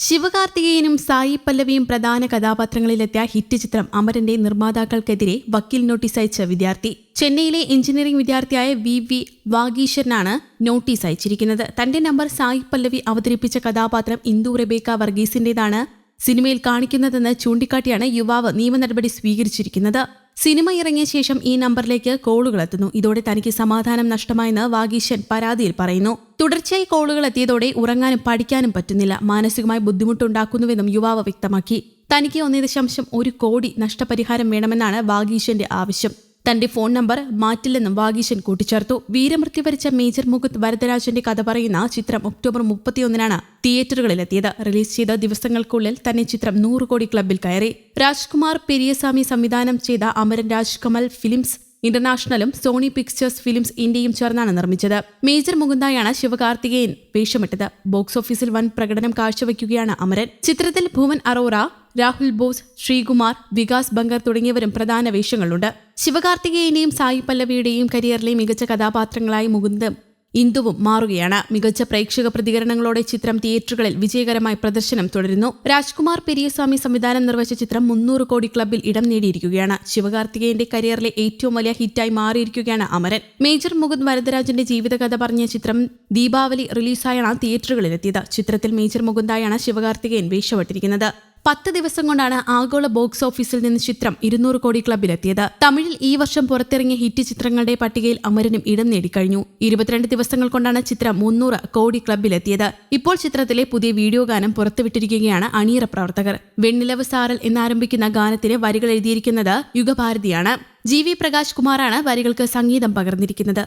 ശിവകാർത്തികേയനും സായി പല്ലവിയും പ്രധാന കഥാപാത്രങ്ങളിലെത്തിയ ഹിറ്റ് ചിത്രം അമരന്റെ നിർമ്മാതാക്കൾക്കെതിരെ വക്കീൽ നോട്ടീസ് അയച്ച വിദ്യാർത്ഥി. ചെന്നൈയിലെ എഞ്ചിനീയറിംഗ് വിദ്യാർത്ഥിയായ വി വാഗീശ്വരനാണ് നോട്ടീസ് അയച്ചിരിക്കുന്നത്. തന്റെ നമ്പർ സായി പല്ലവി അവതരിപ്പിച്ച കഥാപാത്രം ഇന്ദു റെബേക്ക വർഗീസിന്റേതാണ് സിനിമയിൽ കാണിക്കുന്നതെന്ന് ചൂണ്ടിക്കാട്ടിയാണ് യുവാവ് നിയമ നടപടി സ്വീകരിച്ചിരിക്കുന്നത്. സിനിമ ഇറങ്ങിയ ശേഷം ഈ നമ്പറിലേക്ക് കോളുകൾ എത്തുന്നു. ഇതോടെ തനിക്ക് സമാധാനം നഷ്ടമായെന്ന് വാഗീശൻ പരാതിയിൽ പറയുന്നു. തുടർച്ചയായി കോളുകൾ എത്തിയതോടെ ഉറങ്ങാനും പഠിക്കാനും പറ്റുന്നില്ല, മാനസികമായി ബുദ്ധിമുട്ടുണ്ടാക്കുന്നുവെന്നും യുവാവ് വ്യക്തമാക്കി. തനിക്ക് 1.1 കോടി നഷ്ടപരിഹാരം വേണമെന്നാണ് വാഗീശന്റെ ആവശ്യം. തന്റെ ഫോൺ നമ്പർ മാറ്റില്ലെന്നും വാഗീശൻ കൂട്ടിച്ചേർത്തു. വീരമൃത്യു വരിച്ച മേജർ മുകുന്ദ് വരദരാജന്റെ കഥ പറയുന്ന ചിത്രം ഒക്ടോബർ 31 തിയേറ്ററുകളിലെത്തിയത്. റിലീസ് ചെയ്ത ദിവസങ്ങൾക്കുള്ളിൽ തന്നെ ചിത്രം 100 കോടി ക്ലബിൽ കയറി. രാജ്കുമാർ പെരിയസ്വാമി സംവിധാനം ചെയ്ത അമരൻ രാജ്കമൽ ഫിലിംസ് ഇന്റർനാഷണലും സോണി പിക്ചേഴ്സ് ഫിലിംസ് ഇന്ത്യയും ചേർന്നാണ് നിർമ്മിച്ചത്. മേജർ മുകുന്ദായാണ് ശിവകാർത്തികേയൻ വേഷമിട്ടത്. ബോക്സ് ഓഫീസിൽ വൻ പ്രകടനം കാഴ്ചവെക്കുകയാണ് അമരൻ. ചിത്രത്തിൽ ഭുവൻ അറോറ, രാഹുൽ ബോസ്, ശ്രീകുമാർ, വികാസ് ബങ്കർ തുടങ്ങിയവരും പ്രധാന വേഷങ്ങളുണ്ട്. ശിവകാർത്തികേയന്റെയും സായി പല്ലവിയുടെയും കരിയറിലെ മികച്ച കഥാപാത്രങ്ങളായി മുകുന്ദും ഇന്ദുവും മാറുകയാണ്. മികച്ച പ്രേക്ഷക പ്രതികരണങ്ങളോടെ ചിത്രം തിയേറ്ററുകളിൽ വിജയകരമായി പ്രദർശനം തുടരുന്നു. രാജ്കുമാർ പെരിയസ്വാമി സംവിധാനം നിർവഹിച്ച ചിത്രം 300 കോടി ക്ലബിൽ ഇടം നേടിയിരിക്കുകയാണ്. ശിവകാർത്തികേയന്റെ കരിയറിലെ ഏറ്റവും വലിയ ഹിറ്റായി മാറിയിരിക്കുകയാണ് അമരൻ. മേജർ മുകുന്ദ് വരദരാജന്റെ ജീവിതകഥ പറഞ്ഞ ചിത്രം ദീപാവലി റിലീസായാണ് തിയേറ്ററുകളിലെത്തിയത്. ചിത്രത്തിൽ മേജർ മുകുന്ദായാണ് ശിവകാർത്തികേയൻ വേഷമിട്ടിരിക്കുന്നത്. 10 ദിവസം കൊണ്ടാണ് ആഗോള ബോക്സ് ഓഫീസിൽ നിന്ന് ചിത്രം 200 കോടി ക്ലബിലെത്തിയത്. തമിഴിൽ ഈ വർഷം പുറത്തിറങ്ങിയ ഹിറ്റ് ചിത്രങ്ങളുടെ പട്ടികയിൽ അമരനും ഇടം നേടിക്കഴിഞ്ഞു. 22 ദിവസങ്ങൾ കൊണ്ടാണ് ചിത്രം 300 കോടി ക്ലബിലെത്തിയത്. ഇപ്പോൾ ചിത്രത്തിലെ പുതിയ വീഡിയോ ഗാനം പുറത്തുവിട്ടിരിക്കുകയാണ് അണിയറ പ്രവർത്തകർ. വെണ്ണിലവ് സാരൽ എന്നാരംഭിക്കുന്ന ഗാനത്തിന് വരികൾ എഴുതിയിരിക്കുന്നത് യുഗഭാരതിയാണ്. GV പ്രകാശ് കുമാറാണ് വരികൾക്ക് സംഗീതം പകർന്നിരിക്കുന്നത്.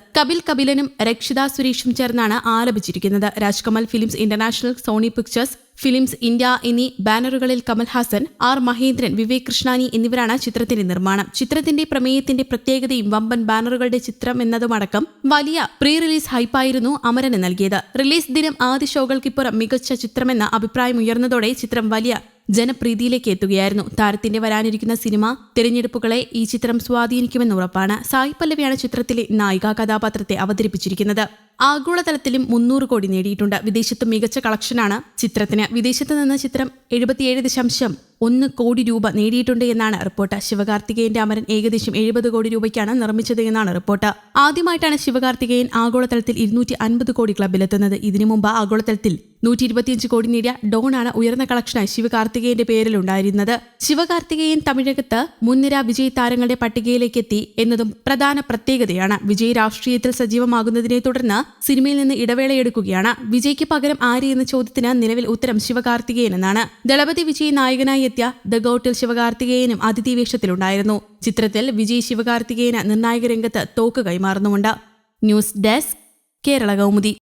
കപിലനും രക്ഷിത സുരേഷും ചേർന്നാണ് ആലപിച്ചിരിക്കുന്നത്. Rajkamal films international, Sony pictures films India എന്നീ ബാനറുകളിൽ കമൽഹാസൻ, R മഹേന്ദ്രൻ, വിവേക് കൃഷ്ണാനി എന്നിവരാണ് ചിത്രത്തിന്റെ നിർമ്മാണം. ചിത്രത്തിന്റെ പ്രമേയത്തിന്റെ പ്രത്യേകതയും വമ്പൻ ബാനറുകളുടെ ചിത്രം എന്നതുമടക്കം വലിയ പ്രീ റിലീസ് ഹൈപ്പായിരുന്നു അമരന് നൽകിയത്. റിലീസ് ദിനം ആദ്യ ഷോകൾക്കിപ്പുറം മികച്ച ചിത്രമെന്ന അഭിപ്രായം ഉയർന്നതോടെ ചിത്രം വലിയ ജനപ്രീതിയിലേക്ക് എത്തുകയായിരുന്നു. താരത്തിന്റെ വരാനിരിക്കുന്ന സിനിമ തിരഞ്ഞെടുപ്പുകളെ ഈ ചിത്രം സ്വാധീനിക്കുമെന്ന് ഉറപ്പാണ്. സായി പല്ലവിയാണ് ചിത്രത്തിലെ നായികാ കഥാപാത്രത്തെ അവതരിപ്പിച്ചിരിക്കുന്നത്. ആഗോളതലത്തിലും 300 കോടി നേടിയിട്ടുണ്ട്. വിദേശത്തും മികച്ച കളക്ഷനാണ് ചിത്രത്തിന്. വിദേശത്ത് നിന്ന് ചിത്രം 77.1 കോടി രൂപ നേടിയിട്ടുണ്ട് എന്നാണ് റിപ്പോർട്ട്. ശിവകാർത്തികേയന്റെ അമരൻ ഏകദേശം 70 കോടി രൂപയ്ക്കാണ് നിർമ്മിച്ചത് എന്നാണ് റിപ്പോർട്ട്. ആദ്യമായിട്ടാണ് ശിവകാർത്തികേയൻ ആഗോളതലത്തിൽ 250 കോടി ക്ലബിലെത്തുന്നത്. ഇതിനു മുമ്പ് ആഗോളതലത്തിൽ 125 കോടി നേടിയ ഡോൺ ആണ് ഉയർന്ന കളക്ഷനായി ശിവകാർത്തികേയന്റെ പേരിലുണ്ടായിരുന്നത്. ശിവകാർത്തികേയൻ തമിഴകത്ത് മുൻനിര വിജയ് താരങ്ങളുടെ പട്ടികയിലേക്ക് എത്തി എന്നതും പ്രധാന പ്രത്യേകതയാണ്. വിജയ് രാഷ്ട്രീയത്തിൽ സജീവമാകുന്നതിനെ തുടർന്ന് സിനിമയിൽ നിന്ന് ഇടവേളയെടുക്കുകയാണ്. വിജയ്ക്ക് പകരം ആര് എന്ന ചോദ്യത്തിന് നിലവിൽ ഉത്തരം ശിവകാർത്തികേയൻ എന്നാണ്. ദളപതി വിജയ് നായകനായി എത്തിയ ദ ഗോട്ടിൽ ശിവകാർത്തികേയനും അതിഥി വേഷത്തിലുണ്ടായിരുന്നു. ചിത്രത്തിൽ വിജയ് ശിവകാർത്തികേയന് നിർണായക രംഗത്ത് തോക്ക് കൈമാറുന്നുമുണ്ട്. News desk, Kerala Kaumudi.